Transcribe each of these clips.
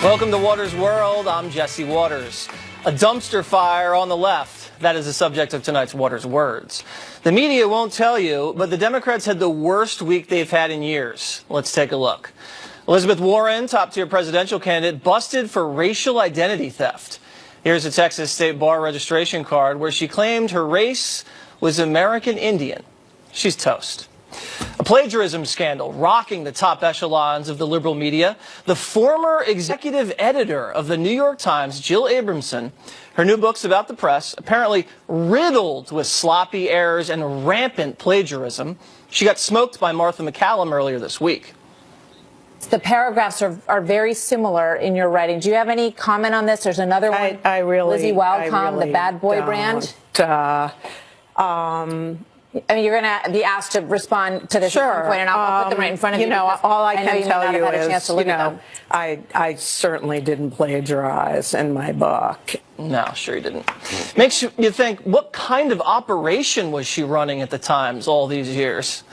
Welcome to Waters World. I'm Jesse Waters. A dumpster fire on the left. That is the subject of tonight's Waters Words. The media won't tell you, but the Democrats had the worst week they've had in years. Let's take a look. Elizabeth Warren, top-tier presidential candidate, busted for racial identity theft. Here's a Texas State Bar registration card where she claimed her race was American Indian. She's toast. A plagiarism scandal rocking the top echelons of the liberal media. The former executive editor of the New York Times, Jill Abramson, her new book's about the press, apparently riddled with sloppy errors and rampant plagiarism. She got smoked by Martha MacCallum earlier this week. The paragraphs are very similar in your writing. Do you have any comment on this? There's another one. Lizzie Wildcom, the bad boy brand. I mean, you're going to be asked to respond to this at some point, and I'll put them right in front of you. You know, all I can tell you is, I certainly didn't plagiarize in my book. No, sure you didn't. Makes you think, what kind of operation was she running at the Times all these years?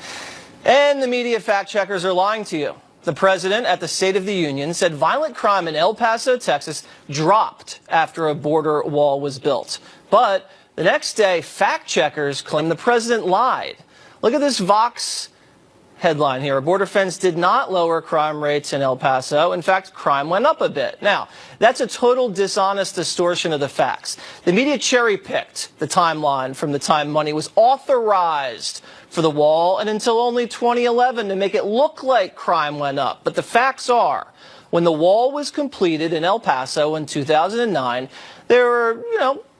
And the media fact checkers are lying to you. The president at the State of the Union said violent crime in El Paso, Texas, dropped after a border wall was built. But the next day, fact checkers claim the president lied. Look at this Vox headline here. A border fence did not lower crime rates in El Paso. In fact, crime went up a bit. Now, that's a total dishonest distortion of the facts. The media cherry-picked the timeline from the time money was authorized for the wall and until only 2011 to make it look like crime went up. But the facts are, when the wall was completed in El Paso in 2009, there were,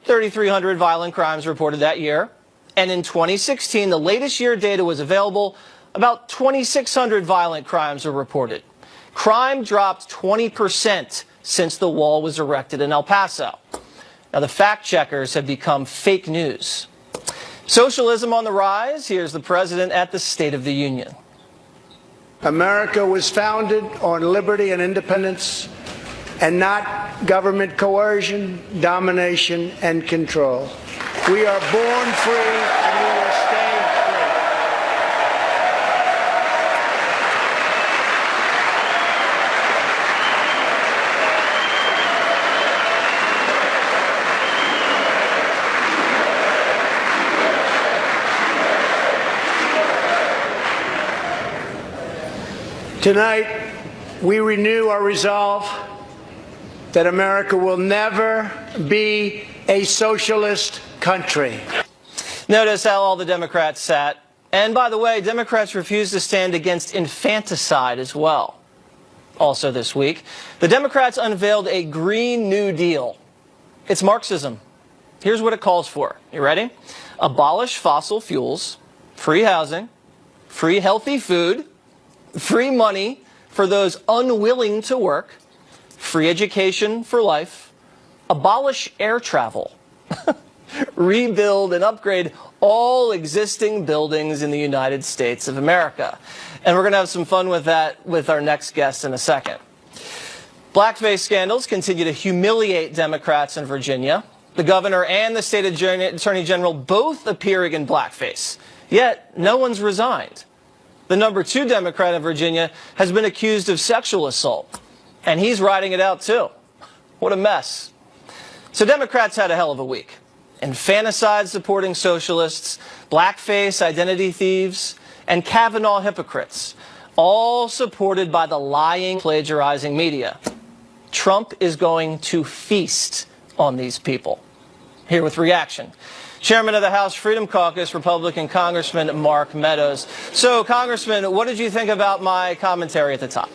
3,300 violent crimes reported that year. And in 2016, the latest year data was available, about 2,600 violent crimes were reported. Crime dropped 20% since the wall was erected in El Paso. Now, the fact checkers have become fake news. Socialism on the rise. Here's the president at the State of the Union. America was founded on liberty and independence, and not government coercion, domination, and control. We are born free, and we will stay free. Tonight, we renew our resolve that America will never be a socialist country. Notice how all the Democrats sat. And by the way, Democrats refused to stand against infanticide as well. Also this week, the Democrats unveiled a Green New Deal. It's Marxism. Here's what it calls for. You ready? Abolish fossil fuels, free housing, free healthy food, free money for those unwilling to work, free education for life, abolish air travel, rebuild and upgrade all existing buildings in the United States of America. And we're going to have some fun with that with our next guest in a second. Blackface scandals continue to humiliate Democrats in Virginia. The governor and the state attorney general both appearing in blackface. Yet, no one's resigned. The number 2 Democrat in Virginia has been accused of sexual assault. And he's riding it out, too. What a mess. So Democrats had a hell of a week. Infanticide supporting socialists, blackface identity thieves, and Kavanaugh hypocrites, all supported by the lying, plagiarizing media. Trump is going to feast on these people. Here with reaction, Chairman of the House Freedom Caucus, Republican Congressman Mark Meadows. So, Congressman, what did you think about my commentary at the top?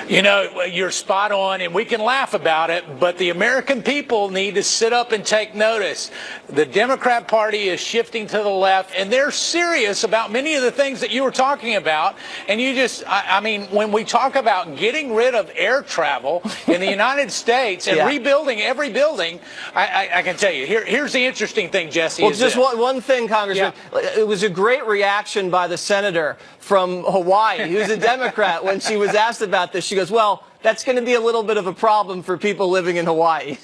You know, you're spot on, and we can laugh about it, but the American people need to sit up and take notice. The Democrat Party is shifting to the left, and they're serious about many of the things that you were talking about. And you just, I mean, when we talk about getting rid of air travel in the United States and rebuilding every building, I can tell you, here's the interesting thing, Jesse. Well, just one thing, Congressman. Yeah. It was a great reaction by the senator from Hawaii, who's a Democrat, when she was asked about this. She goes, well, that's going to be a little bit of a problem for people living in Hawaii.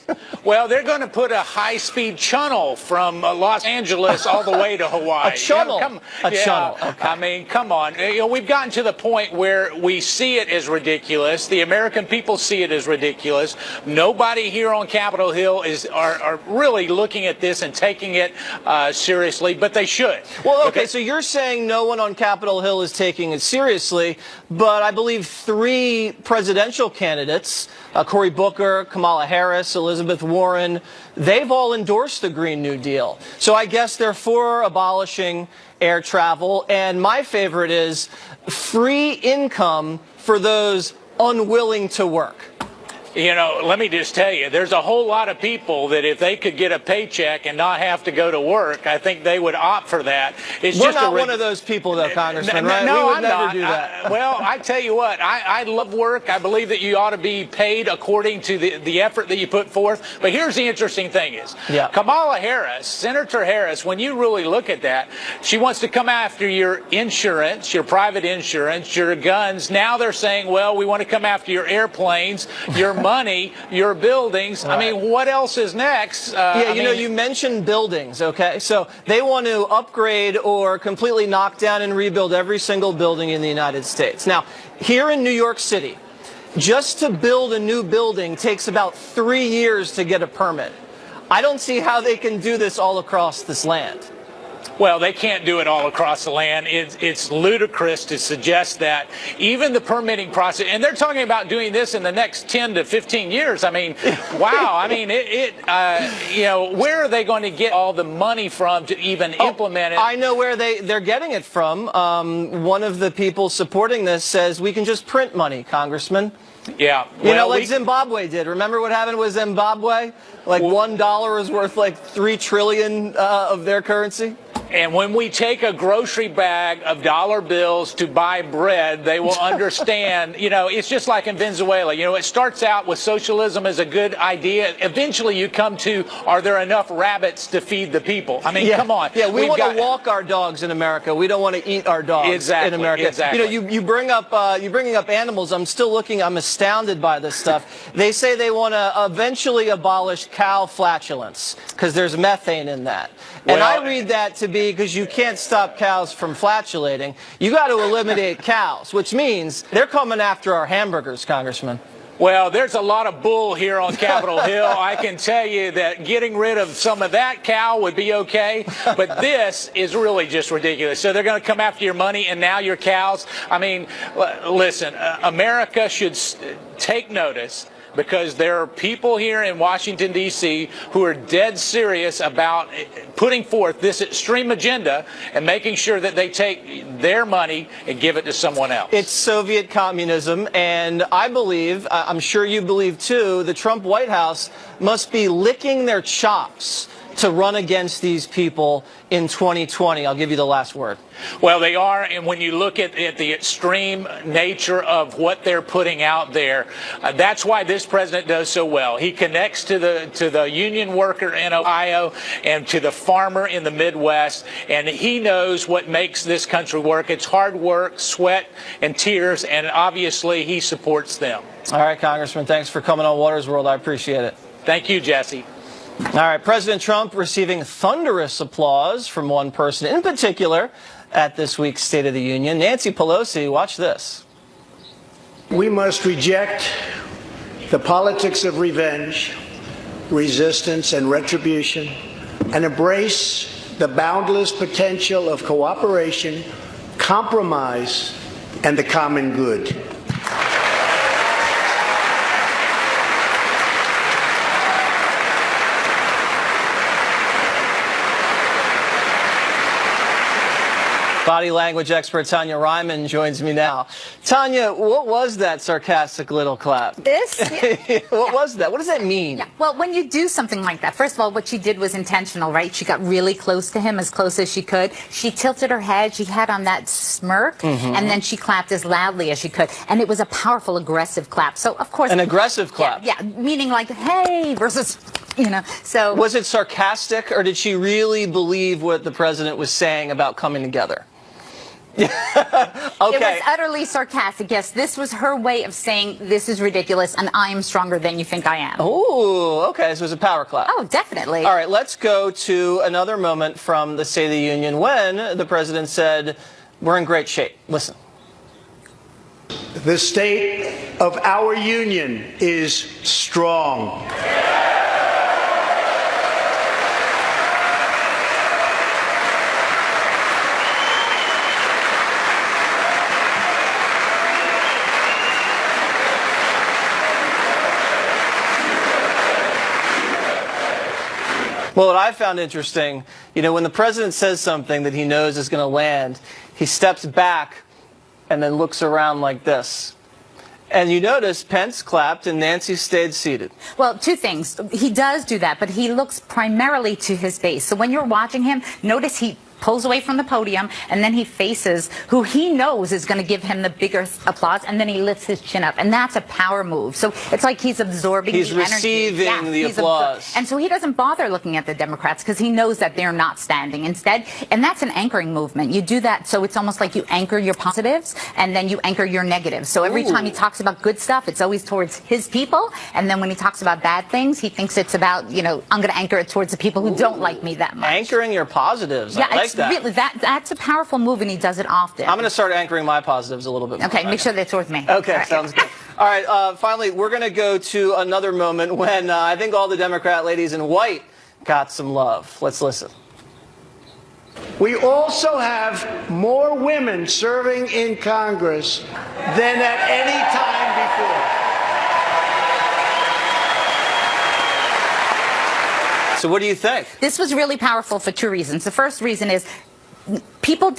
Well, they're going to put a high-speed channel from Los Angeles all the way to Hawaii. A channel? Channel. Okay. I mean, come on. We've gotten to the point where we see it as ridiculous. The American people see it as ridiculous. Nobody here on Capitol Hill are really looking at this and taking it seriously, but they should. Well, okay, so you're saying no one on Capitol Hill is taking it seriously, but I believe 3 presidential candidates, Cory Booker, Kamala Harris, Elizabeth Warren, they've all endorsed the Green New Deal. So I guess they're for abolishing air travel. And my favorite is free income for those unwilling to work. You know, let me just tell you, there's a whole lot of people that if they could get a paycheck and not have to go to work, I think they would opt for that. We're not one of those people, though, Congressman, right? No, we would I'm never not. do that. Well, I tell you what, I love work. I believe that you ought to be paid according to the effort that you put forth. But here's the interesting thing is, Kamala Harris, Senator Harris, when you really look at that, she wants to come after your insurance, your private insurance, your guns. Now they're saying, well, we want to come after your airplanes, your money, your buildings. Right. I mean, what else is next? You mentioned buildings, okay? So they want to upgrade or completely knock down and rebuild every single building in the United States. Now, here in New York City, just to build a new building takes about 3 years to get a permit. I don't see how they can do this all across this land. Well, they can't do it all across the land. It's ludicrous to suggest that. Even the permitting process, and they're talking about doing this in the next 10 to 15 years. I mean, wow. I mean, where are they going to get all the money from to even implement it? I know where they're getting it from. One of the people supporting this says we can just print money, Congressman. Yeah. You know, like Zimbabwe did. Remember what happened with Zimbabwe? Like $1 is worth like 3 trillion of their currency. And when we take a grocery bag of dollar bills to buy bread, they will understand, it's just like in Venezuela. It starts out with socialism as a good idea. Eventually you come to, are there enough rabbits to feed the people? I mean, come on. Yeah, we want to walk our dogs in America. We don't want to eat our dogs in America. Exactly. You bring up animals. I'm still looking. I'm astounded by this stuff. They say they want to eventually abolish cow flatulence because there's methane in that. And I read that to be because you can't stop cows from flatulating. You got to eliminate cows, which means they're coming after our hamburgers, Congressman. Well, there's a lot of bull here on Capitol Hill. I can tell you that getting rid of some of that cow would be okay, but this is really just ridiculous. So they're going to come after your money and now your cows. I mean, listen, America should take notice, because there are people here in Washington, D.C. who are dead serious about putting forth this extreme agenda and making sure that they take their money and give it to someone else. It's Soviet communism, and I believe, I'm sure you believe too, the Trump White House must be licking their chops to run against these people in 2020. I'll give you the last word. Well, they are, and when you look at the extreme nature of what they're putting out there, that's why this president does so well. He connects to the union worker in Ohio and to the farmer in the Midwest, and he knows what makes this country work. It's hard work, sweat, and tears, and obviously he supports them. All right, Congressman, thanks for coming on Water's World. I appreciate it. Thank you, Jesse. All right, President Trump receiving thunderous applause from one person in particular at this week's State of the Union. Nancy Pelosi, watch this. We must reject the politics of revenge, resistance, and retribution, and embrace the boundless potential of cooperation, compromise, and the common good. Body language expert Tanya Ryman joins me now. Tanya, what was that sarcastic little clap? This? Yeah. What was that? What does that mean? Yeah. Well, when you do something like that, first of all, what she did was intentional, right? She got really close to him, as close as she could. She tilted her head. She had on that smirk, and then she clapped as loudly as she could. And it was a powerful, aggressive clap. So, of course... An aggressive clap? Yeah, meaning like, hey, versus... so... Was it sarcastic, or did she really believe what the president was saying about coming together? Okay. It was utterly sarcastic. Yes, this was her way of saying this is ridiculous and I am stronger than you think I am. Oh, okay. So it was a power clap. Oh, definitely. All right, let's go to another moment from the State of the Union when the president said, we're in great shape. Listen. The state of our union is strong. Well, what I found interesting, when the president says something that he knows is going to land, he steps back and then looks around like this. And you notice Pence clapped and Nancy stayed seated. Well, two things. He does do that, but he looks primarily to his base. So when you're watching him, notice he pulls away from the podium, and then he faces who he knows is going to give him the bigger applause, and then he lifts his chin up, and that's a power move. So it's like he's absorbing the energy. He's receiving the applause. And so he doesn't bother looking at the Democrats because he knows that they're not standing. Instead, and that's an anchoring movement. You do that, so it's almost like you anchor your positives, and then you anchor your negatives. So every time he talks about good stuff, it's always towards his people, and then when he talks about bad things, he thinks it's about, I'm going to anchor it towards the people who don't like me that much. Anchoring your positives. Yeah, I like that. Really, that's a powerful move, and he does it often. I'm going to start anchoring my positives a little bit more. Okay, make sure they're towards me. Okay, right. Sounds good. All right, finally, we're going to go to another moment when I think all the Democrat ladies in white got some love. Let's listen. We also have more women serving in Congress than at any time before. So what do you think? This was really powerful for two reasons. The first reason is people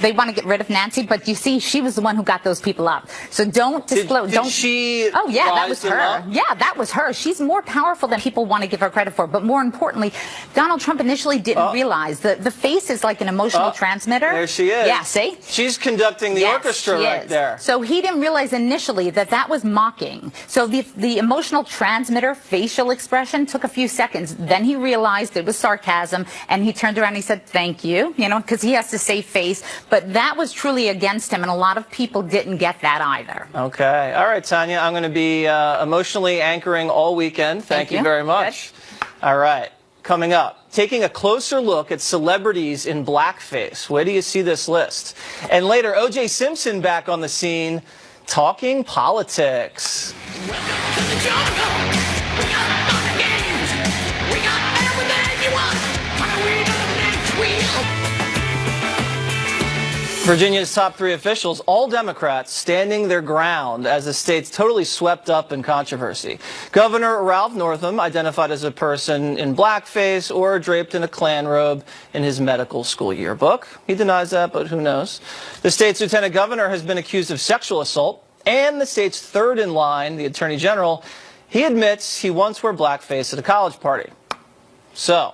they want to get rid of Nancy, but you see, she was the one who got those people up. So don't disclose. Did she? Oh yeah, that was her. Up? Yeah, that was her. She's more powerful than people want to give her credit for. But more importantly, Donald Trump initially didn't realize the face is like an emotional transmitter. There she is. Yeah, see? She's conducting the orchestra right there. So he didn't realize initially that was mocking. So the emotional transmitter facial expression took a few seconds. Then he realized it was sarcasm, and he turned around and he said, "Thank you," because he has to save face. But that was truly against him, and a lot of people didn't get that either. Okay. All right, Tanya, I'm going to be emotionally anchoring all weekend. Thank you very much. Good. All right. Coming up, taking a closer look at celebrities in blackface. Where do you see this list? And later, O.J. Simpson back on the scene, talking politics. Welcome to the jungle. We got fun and games. We got everything you want. What are we the next wheel? Virginia's top three officials, all Democrats, standing their ground as the state's totally swept up in controversy. Governor Ralph Northam, identified as a person in blackface or draped in a Klan robe in his medical school yearbook. He denies that, but who knows? The state's lieutenant governor has been accused of sexual assault, and the state's third in line, the attorney general, he admits he once wore blackface at a college party. So,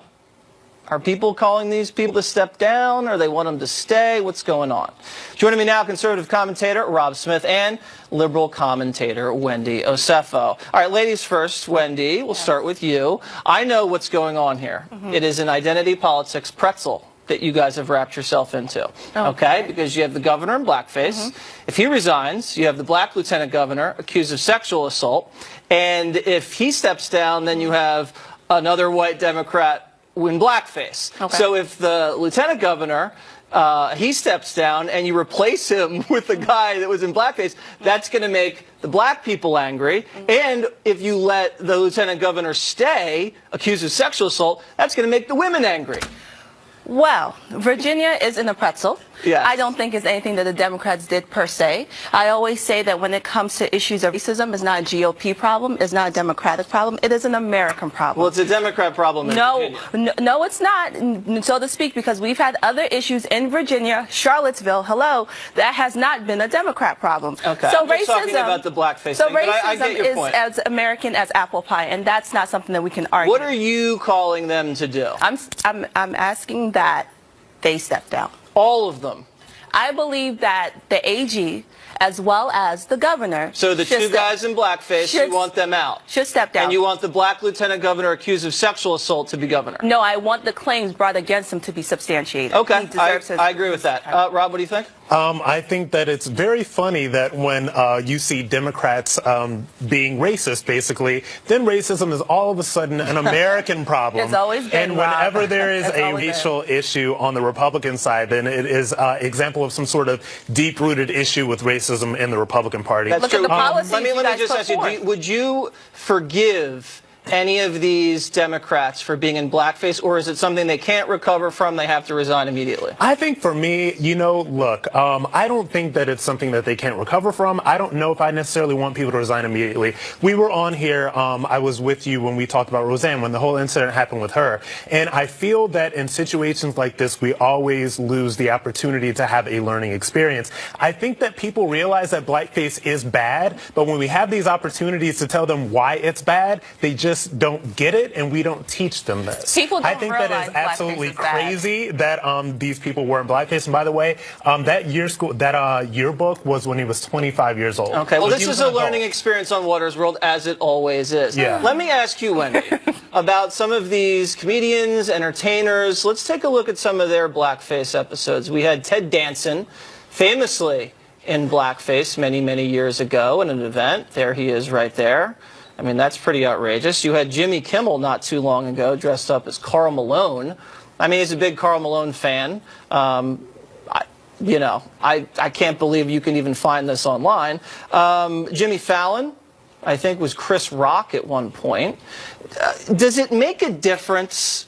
are people calling these people to step down, or they want them to stay? What's going on? Joining me now, conservative commentator Rob Smith and liberal commentator Wendy Osefo. All right, ladies first. Wendy, we'll start with you. I know what's going on here. It is an identity politics pretzel that you guys have wrapped yourself into. Okay? Because you have the governor in blackface. If he resigns, you have the black lieutenant governor accused of sexual assault. And if he steps down, then you have another white Democrat in blackface. So if the lieutenant governor, he steps down and you replace him with the guy that was in blackface, that's going to make the black people angry. And if you let the lieutenant governor stay, accused of sexual assault, that's going to make the women angry. Well, Virginia is in a pretzel. Yes. I don't think it's anything that the Democrats did per se. I always say that when it comes to issues of racism, it's not a GOP problem, it's not a Democratic problem, it is an American problem. Well, it's a Democrat problem in Virginia. No, it's not, so to speak, because we've had other issues in Virginia, Charlottesville, that has not been a Democrat problem. Okay, so I'm just talking about the blackface thing, but I get your point. Racism is as American as apple pie, and that's not something that we can argue. What are you calling them to do? I'm asking that they step down. All of them. I believe that the AG, as well as the governor. So the two guys in blackface, you want them out? Should step down. And you want the black lieutenant governor accused of sexual assault to be governor? No, I want the claims brought against him to be substantiated. Okay, I agree with that. Rob, what do you think? I think that it's very funny that when you see Democrats being racist, basically, then racism is all of a sudden an American problem. It's always been, and whenever there is a racial issue on the Republican side, then it is an example of some sort of deep-rooted issue with racism in the Republican Party. That's Look true. at the policies let me just ask forth. you, would you forgive any of these Democrats for being in blackface, or is it something they can't recover from, they have to resign immediately? I think for me, look, I don't think that it's something that they can't recover from. I don't know if I necessarily want people to resign immediately. We were on here, I was with you when we talked about Roseanne, when the whole incident happened with her. And I feel that in situations like this, we always lose the opportunity to have a learning experience. I think that people realize that blackface is bad, but when we have these opportunities to tell them why it's bad, they just don't get it, and we don't teach them this. People don't I think that is absolutely crazy that these people were in blackface. And by the way, that yearbook was when he was 25 years old. Okay, well, this is a learning experience on Watters World, as it always is. Yeah. Let me ask you, Wendy, about some of these comedians, entertainers. Let's take a look at some of their blackface episodes. We had Ted Danson, famously in blackface many, many years ago in an event. There he is right there. I mean, that's pretty outrageous. You had Jimmy Kimmel not too long ago dressed up as Karl Malone. I mean, he's a big Karl Malone fan. I can't believe you can even find this online. Jimmy Fallon, I think, was Chris Rock at one point. Does it make a difference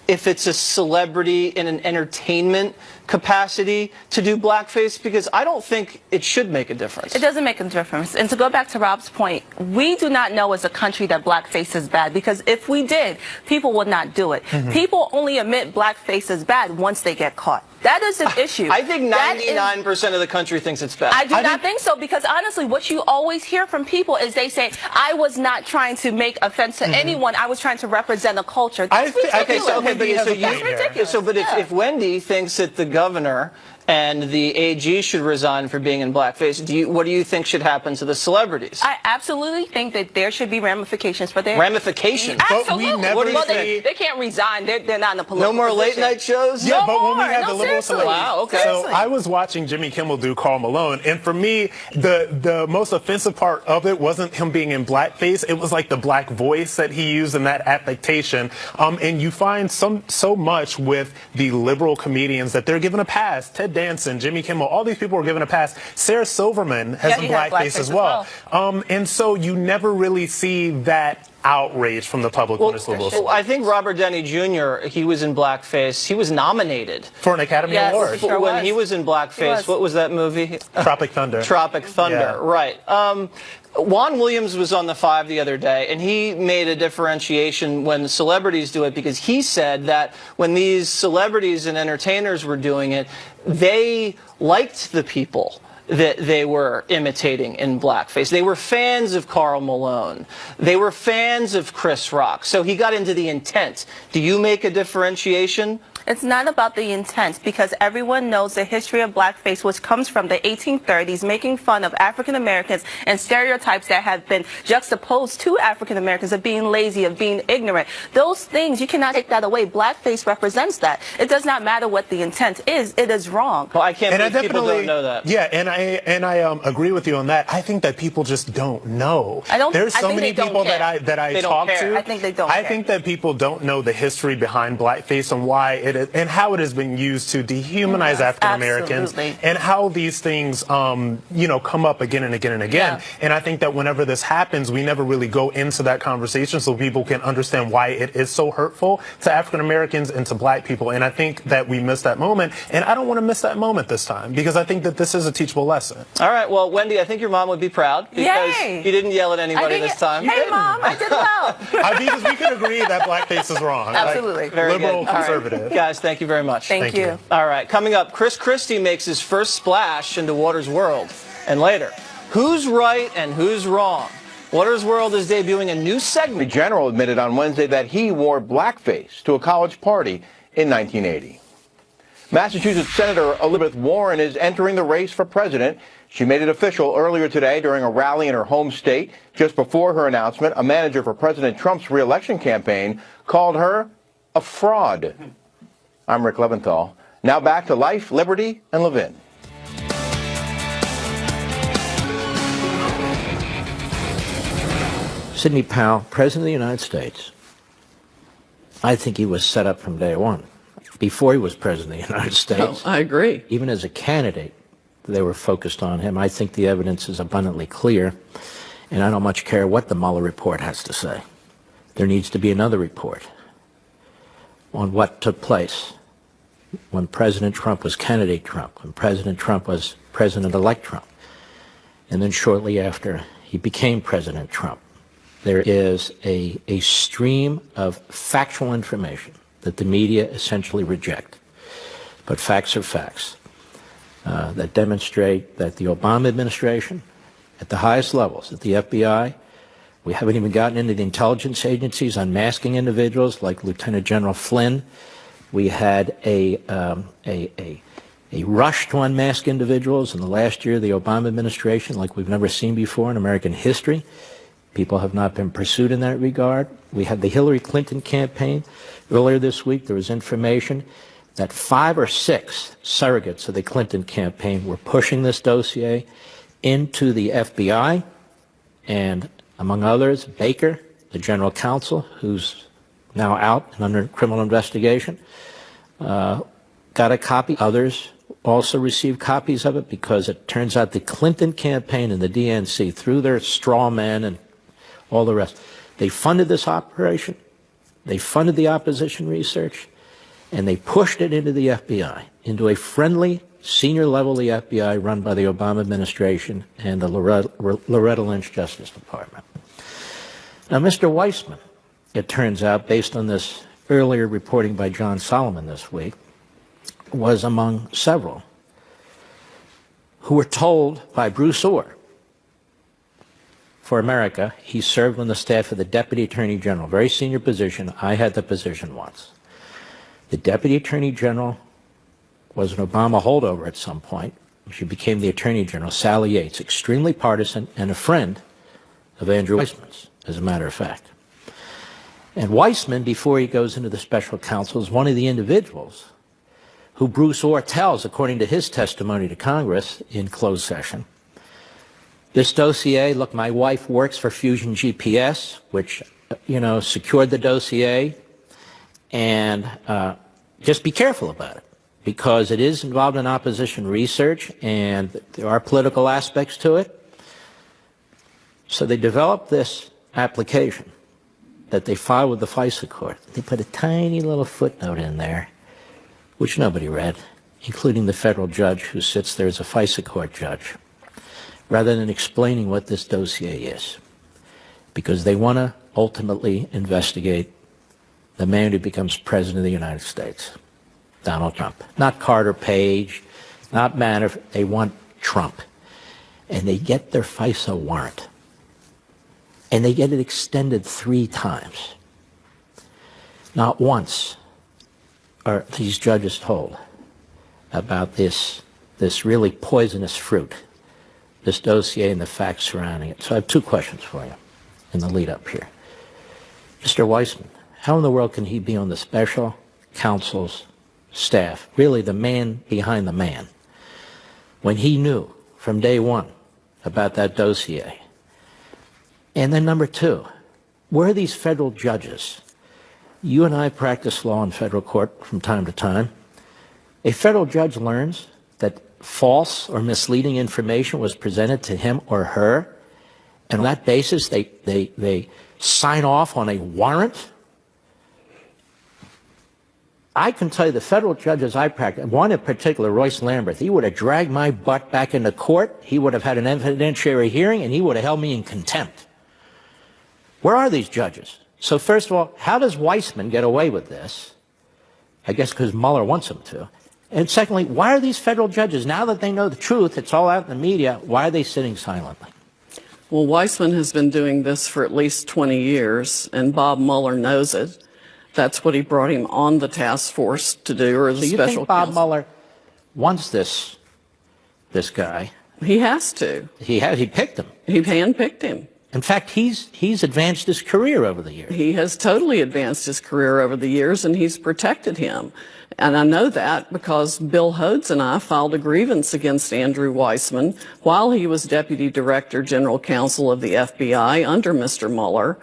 if it's a celebrity in an entertainment capacity to do blackface? Because I don't think it should make a difference. It doesn't make a difference. And to go back to Rob's point, we do not know as a country that blackface is bad, because if we did, people would not do it. People only admit blackface is bad once they get caught. That is an issue. I think 99% of the country thinks it's bad. I do not think so, because honestly, what you always hear from people is they say, I was not trying to make offense to anyone. I was trying to represent a culture. That's ridiculous. But if Wendy thinks that the governor and the AG should resign for being in blackface, what do you think should happen to the celebrities? I absolutely think that there should be ramifications for their ramifications. Absolutely. But we never they can't resign. They're not in a political No more position. late night shows? Yeah, No but when we more. had No, the liberal seriously. Wow, okay. So I was watching Jimmy Kimmel do Karl Malone, and for me, the most offensive part of it wasn't him being in blackface. It was like the black voice that he used and that affectation. And you find so much with the liberal comedians that they're given a pass. Ted Danson, Jimmy Kimmel, all these people were given a pass. Sarah Silverman has been blackface as well. And so you never really see that outrage from the public when it's liberal. I think Robert Downey Jr., he was in blackface. He was nominated For an Academy Award. when he was in blackface. What was that movie? Tropic Thunder. Tropic Thunder, right. Juan Williams was on The Five the other day, and he made a differentiation when celebrities do it, because he said that when these celebrities and entertainers were doing it, they liked the people that they were imitating in blackface. They were fans of Karl Malone. They were fans of Chris Rock. So he got into the intent. Do you make a differentiation? It's not about the intent, because everyone knows the history of blackface, which comes from the 1830s, making fun of African Americans and stereotypes that have been juxtaposed to African Americans of being lazy, of being ignorant. Those things, you cannot take that away. Blackface represents that. It does not matter what the intent is. It is wrong. Well, I can't believe people don't know that. Yeah, and I agree with you on that. I think that people just don't know. There's so many people that I talk to. I think they don't I think that people don't know the history behind blackface and why and how it has been used to dehumanize African Americans, and how these things, come up again and again and again. Yeah. And I think that whenever this happens, we never really go into that conversation so people can understand why it is so hurtful to African Americans and to black people. And I think that we missed that moment, and I don't want to miss that moment this time, because I think that this is a teachable lesson. All right, well, Wendy, I think your mom would be proud, because you didn't yell at anybody this time. Hey, Mom, I did well. Because we can agree that blackface is wrong. Absolutely. Very liberal, good. conservative. Right. Guys, thank you very much. Thank you. All right, coming up, Chris Christie makes his first splash into Watters World. And later, who's right and who's wrong? Watters World is debuting a new segment. The general admitted on Wednesday that he wore blackface to a college party in 1980. Massachusetts Senator Elizabeth Warren is entering the race for president. She made it official earlier today during a rally in her home state. Just before her announcement, a manager for President Trump's re-election campaign called her a fraud. I'm Rick Leventhal. Now back to Life, Liberty, and Levin. Sidney Powell, President of the United States, I think he was set up from day one. Before he was President of the United States. Oh, I agree. Even as a candidate, they were focused on him. I think the evidence is abundantly clear, and I don't much care what the Mueller report has to say. There needs to be another report on what took place when President Trump was candidate Trump, when President Trump was President-elect Trump, and then shortly after he became President Trump. There is a stream of factual information that the media essentially reject. But facts are facts that demonstrate that the Obama administration, at the highest levels, at the FBI, we haven't even gotten into the intelligence agencies unmasking individuals like Lieutenant General Flynn. We had a rush to unmask individuals in the last year of the Obama administration like we've never seen before in American history. People have not been pursued in that regard. We had the Hillary Clinton campaign. Earlier this week, there was information that 5 or 6 surrogates of the Clinton campaign were pushing this dossier into the FBI, and among others, Baker, the general counsel, who's now out and under criminal investigation, got a copy. Others also received copies of it because it turns out the Clinton campaign and the DNC, through their straw men and all the rest, they funded this operation, they funded the opposition research, and they pushed it into the FBI, into a friendly senior level of the FBI run by the Obama administration and the Loretta Lynch Justice Department. Now, Mr. Weissman, it turns out, based on this earlier reporting by John Solomon this week, was among several who were told by Bruce Ohr, for America, he served on the staff of the Deputy Attorney General, very senior position. I had the position once. The Deputy Attorney General was an Obama holdover at some point. She became the Attorney General, Sally Yates, extremely partisan and a friend of Andrew Weissman's, as a matter of fact. And Weissman, before he goes into the special counsel, is one of the individuals who Bruce Ohr tells, according to his testimony to Congress in closed session, this dossier, look, my wife works for Fusion GPS, which, secured the dossier, and just be careful about it, because it is involved in opposition research, and there are political aspects to it. So they developed this application that they filed with the FISA court. They put a tiny little footnote in there, which nobody read, including the federal judge who sits there as a FISA court judge, rather than explaining what this dossier is, because they want to ultimately investigate the man who becomes President of the United States, Donald Trump. Not Carter Page, not Manafort, they want Trump. And they get their FISA warrant. And they get it extended 3 times. Not once are these judges told about this really poisonous fruit, this dossier and the facts surrounding it. So I have 2 questions for you in the lead up here. Mr. Weissman, how in the world can he be on the special counsel's staff, really the man behind the man, when he knew from day one about that dossier? And then number 2, where are these federal judges? You and I practice law in federal court from time to time. A federal judge learns that false or misleading information was presented to him or her, and on that basis they sign off on a warrant. I can tell you the federal judges I practice, one in particular, Royce Lamberth, he would have dragged my butt back into court, he would have had an evidentiary hearing, and he would have held me in contempt. Where are these judges? So first of all, how does Weissman get away with this? I guess because Mueller wants him to. And secondly, why are these federal judges, now that they know the truth, it's all out in the media, why are they sitting silently? Well, Weissman has been doing this for at least 20 years, and Bob Mueller knows it. That's what he brought him on the task force to do, or the So you special think Bob counsel. Mueller wants this guy? He has to. He picked him. He handpicked him. In fact, he's advanced his career over the years. He has totally advanced his career over the years, and he's protected him. And I know that because Bill Hodes and I filed a grievance against Andrew Weissman while he was Deputy Director General Counsel of the FBI under Mr. Mueller.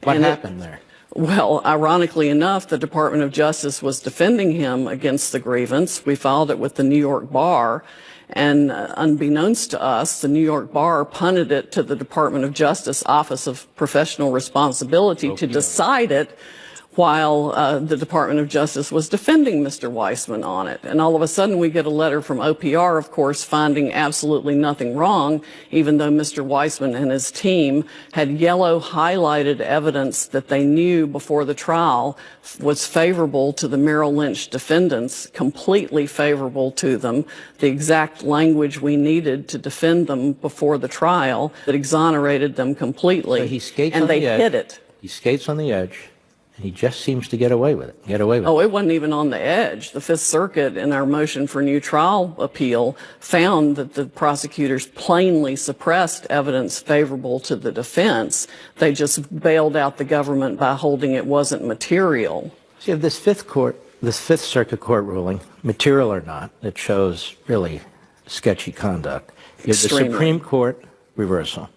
What happened there? Well, ironically enough, the Department of Justice was defending him against the grievance. We filed it with the New York Bar. And unbeknownst to us, the New York Bar punted it to the Department of Justice Office of Professional Responsibility to decide it while the Department of Justice was defending Mr. Weissman on it. And all of a sudden we get a letter from OPR, of course, finding absolutely nothing wrong, even though Mr. Weissman and his team had yellow highlighted evidence that they knew before the trial was favorable to the Merrill Lynch defendants, completely favorable to them, the exact language we needed to defend them before the trial that exonerated them completely. So he skates and on they the edge. hit it. He skates on the edge. And he just seems to get away with it. Oh, it wasn't even on the edge. The Fifth Circuit, in our motion for new trial appeal, found that the prosecutors plainly suppressed evidence favorable to the defense. They just bailed out the government by holding it wasn't material. See, if this Fifth Circuit court ruling, material or not, it shows really sketchy conduct. You have the Supreme Court reversal.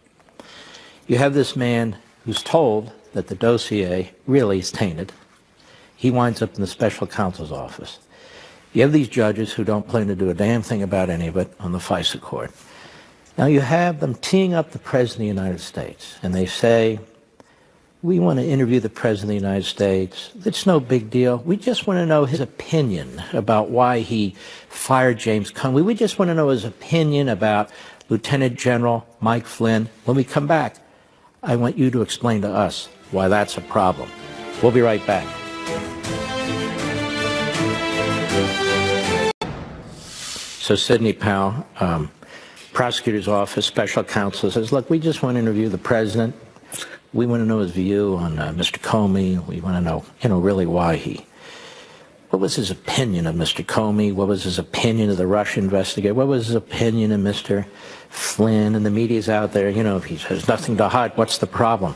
You have this man who's told that the dossier really is tainted. He winds up in the special counsel's office. You have these judges who don't plan to do a damn thing about any of it on the FISA court. Now you have them teeing up the President of the United States, and they say, we want to interview the President of the United States. It's no big deal. We just want to know his opinion about why he fired James Comey. We just want to know his opinion about Lieutenant General Mike Flynn. When we come back, I want you to explain to us why that's a problem. We'll be right back. So Sidney Powell, prosecutor's office, special counsel, says, look, we just want to interview the president. We want to know his view on Mr. Comey. We want to know, really why what was his opinion of Mr. Comey? What was his opinion of the Russia investigator? What was his opinion of Mr. Flynn? And the media's out there, if he has nothing to hide, what's the problem?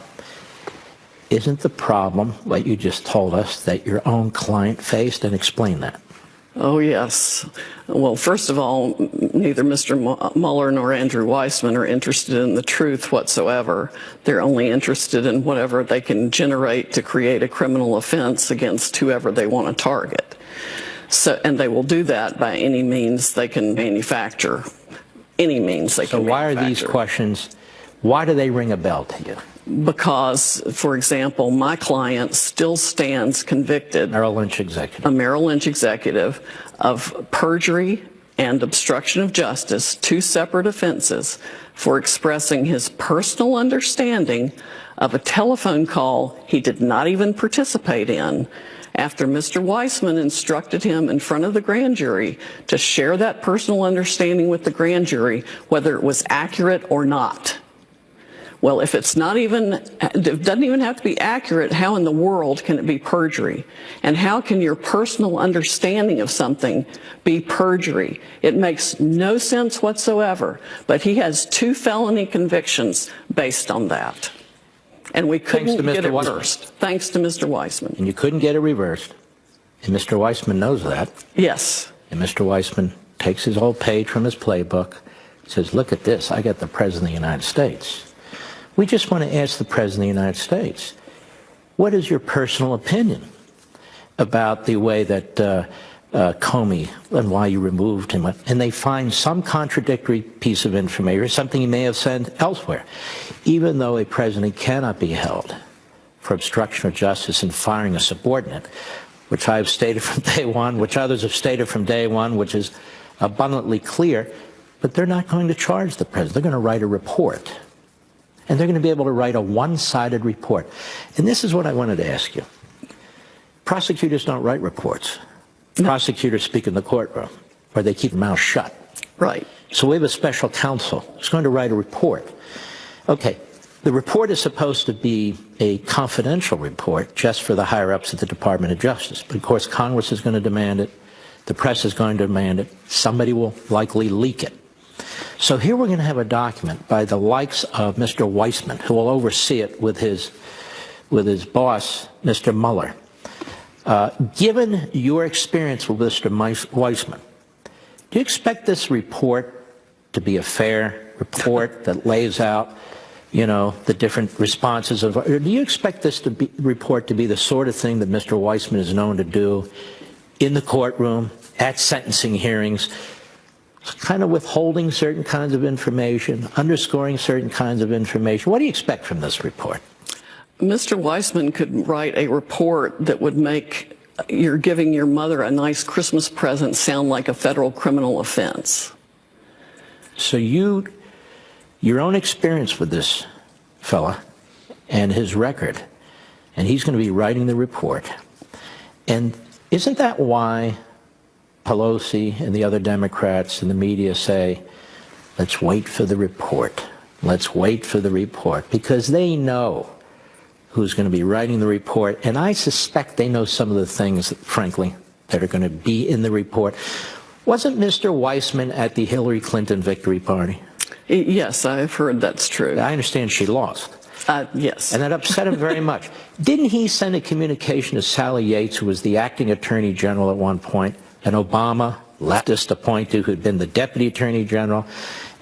Isn't the problem what you just told us that your own client faced? And explain that. Oh, yes. Well, first of all, neither Mr. Mueller nor Andrew Weissman are interested in the truth whatsoever. They're only interested in whatever they can generate to create a criminal offense against whoever they want to target. And they will do that by any means they can manufacture. Any means they can manufacture. So why are these questions, why do they ring a bell to you? Because, for example, my client still stands convicted, Merrill Lynch executive, a Merrill Lynch executive, of perjury and obstruction of justice, two separate offenses, for expressing his personal understanding of a telephone call he did not even participate in, after Mr. Weissman instructed him in front of the grand jury to share that personal understanding with the grand jury, whether it was accurate or not. Well, if it doesn't even have to be accurate, how in the world can it be perjury? And how can your personal understanding of something be perjury? It makes no sense whatsoever. But he has 2 felony convictions based on that. And we couldn't get it reversed, thanks to Mr. Weissman. And you couldn't get it reversed. And Mr. Weissman knows that. Yes. And Mr. Weissman takes his old page from his playbook, says, look at this, I got the President of the United States. We just want to ask the President of the United States, what is your personal opinion about the way that Comey and why you removed him? And they find some contradictory piece of information, or something he may have said elsewhere. Even though a president cannot be held for obstruction of justice and firing a subordinate, which I've stated from day one, which others have stated from day one, which is abundantly clear, but they're not going to charge the president. They're going to write a report. And they're going to be able to write a one-sided report. And this is what I wanted to ask you. Prosecutors don't write reports. No. Prosecutors speak in the courtroom, or they keep their mouth shut. Right. So we have a special counsel who's going to write a report. Okay, The report is supposed to be a confidential report just for the higher-ups at the Department of Justice. But, of course, Congress is going to demand it. The press is going to demand it. Somebody will likely leak it. So here we're going to have a document by the likes of Mr. Weissman, who will oversee it with his boss, Mr. Mueller. Given your experience with Mr. Weissman, do you expect this report to be a fair report that lays out, you know, the different responses of, or do you expect this report to be the sort of thing that Mr. Weissman is known to do in the courtroom, at sentencing hearings, kind of withholding certain kinds of information, underscoring certain kinds of information? What do you expect from this report? Mr. Weissman could write a report that would make you're giving your mother a nice Christmas present sound like a federal criminal offense. So your own experience with this fella and his record, and he's going to be writing the report. And isn't that why Pelosi and the other Democrats and the media say, let's wait for the report. Let's wait for the report, because they know who's going to be writing the report, and I suspect they know some of the things, frankly, that are going to be in the report. Wasn't Mr. Weissman at the Hillary Clinton victory party? Yes, I've heard that's true. I understand she lost. Yes. And that upset him very much. Didn't he send a communication to Sally Yates, who was the acting attorney general at one point, an Obama leftist appointee who had been the deputy attorney general?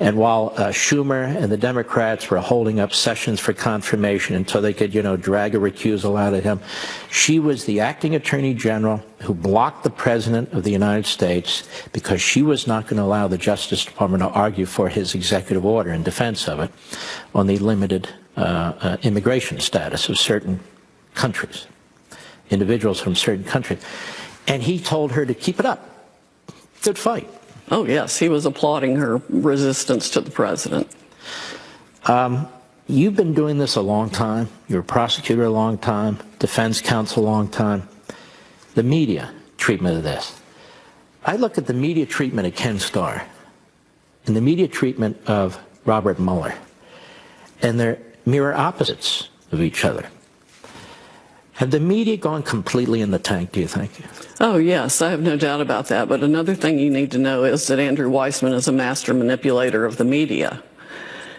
And while Schumer and the Democrats were holding up Sessions for confirmation until they could, you know, drag a recusal out of him, she was the acting attorney general who blocked the president of the United States because she was not going to allow the Justice Department to argue for his executive order in defense of it on the limited immigration status of certain countries, individuals from certain countries. And he told her to keep it up. Good fight. Oh, yes, he was applauding her resistance to the president. You've been doing this a long time. You're a prosecutor a long time, defense counsel a long time. The media treatment of this. I look at the media treatment of Ken Starr and the media treatment of Robert Mueller, and they're mirror opposites of each other. Have the media gone completely in the tank, do you think? Oh, yes, I have no doubt about that. But another thing you need to know is that Andrew Weissman is a master manipulator of the media.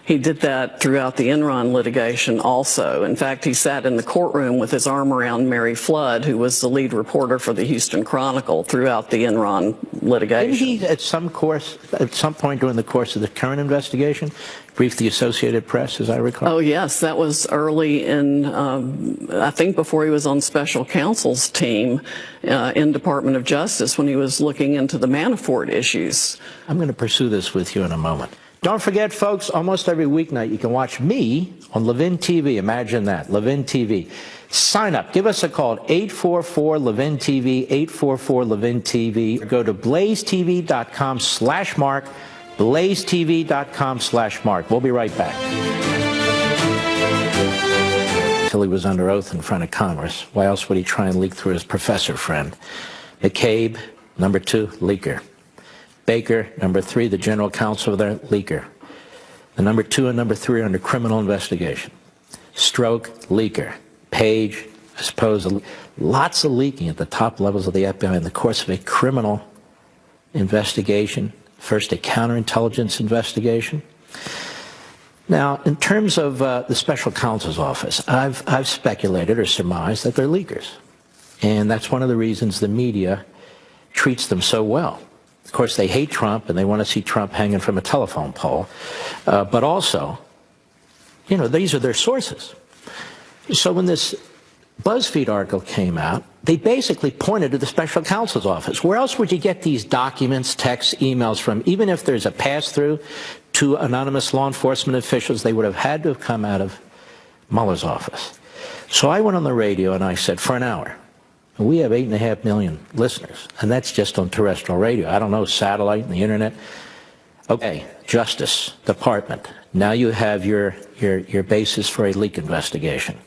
He did that throughout the Enron litigation also. In fact, he sat in the courtroom with his arm around Mary Flood, who was the lead reporter for the Houston Chronicle throughout the Enron litigation. Didn't he, at some point during the course of the current investigation, brief the Associated Press, as I recall? Oh, yes, that was early in, I think before he was on special counsel's team in Department of Justice when he was looking into the Manafort issues. I'm going to pursue this with you in a moment. Don't forget, folks, almost every weeknight you can watch me on Levin TV. Imagine that, Levin TV. Sign up. Give us a call, 844-LEVIN-TV, 844-LEVIN-TV. Go to blazetv.com/Mark, blazetv.com/Mark. We'll be right back. Until he was under oath in front of Congress. Why else would he try and leak through his professor friend? McCabe, number 2, leaker. Baker, number 3, the general counsel there, leaker. The number 2 and number 3 are under criminal investigation. Stroke, leaker. Page, I suppose, lots of leaking at the top levels of the FBI in the course of a criminal investigation, first a counterintelligence investigation. Now, in terms of the special counsel's office, I've speculated or surmised that they're leakers. And that's one of the reasons the media treats them so well. Of course, they hate Trump, and they want to see Trump hanging from a telephone pole. But also, you know, these are their sources. So when this BuzzFeed article came out, they basically pointed to the special counsel's office. Where else would you get these documents, texts, emails from? Even if there's a pass-through to anonymous law enforcement officials, they would have had to have come out of Mueller's office. So I went on the radio and I said, for an hour, we have 8.5 million listeners, and that's just on terrestrial radio. I don't know, satellite and the internet. Okay, Justice Department. Now you have your basis for a leak investigation.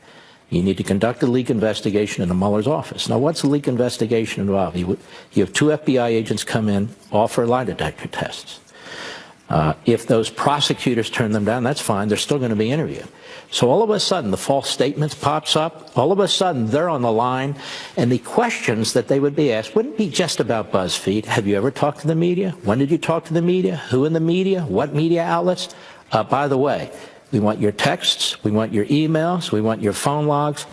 You need to conduct a leak investigation into Mueller's office. Now, what's a leak investigation involve? You have 2 FBI agents come in, offer lie detector tests. If those prosecutors turn them down, that's fine. They're still going to be interviewed. So all of a sudden, the false statements pops up. All of a sudden, they're on the line. And the questions that they would be asked wouldn't be just about BuzzFeed. Have you ever talked to the media? When did you talk to the media? Who in the media? What media outlets? By the way, we want your texts. We want your emails. We want your phone logs.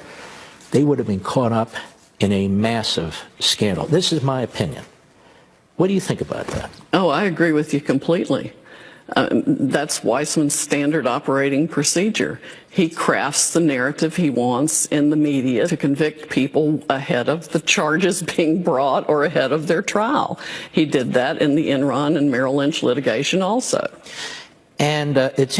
They would have been caught up in a massive scandal. This is my opinion. What do you think about that? Oh, I agree with you completely. That's Weissman's standard operating procedure. He crafts the narrative he wants in the media to convict people ahead of the charges being brought or ahead of their trial. He did that in the Enron and Merrill Lynch litigation also. And it's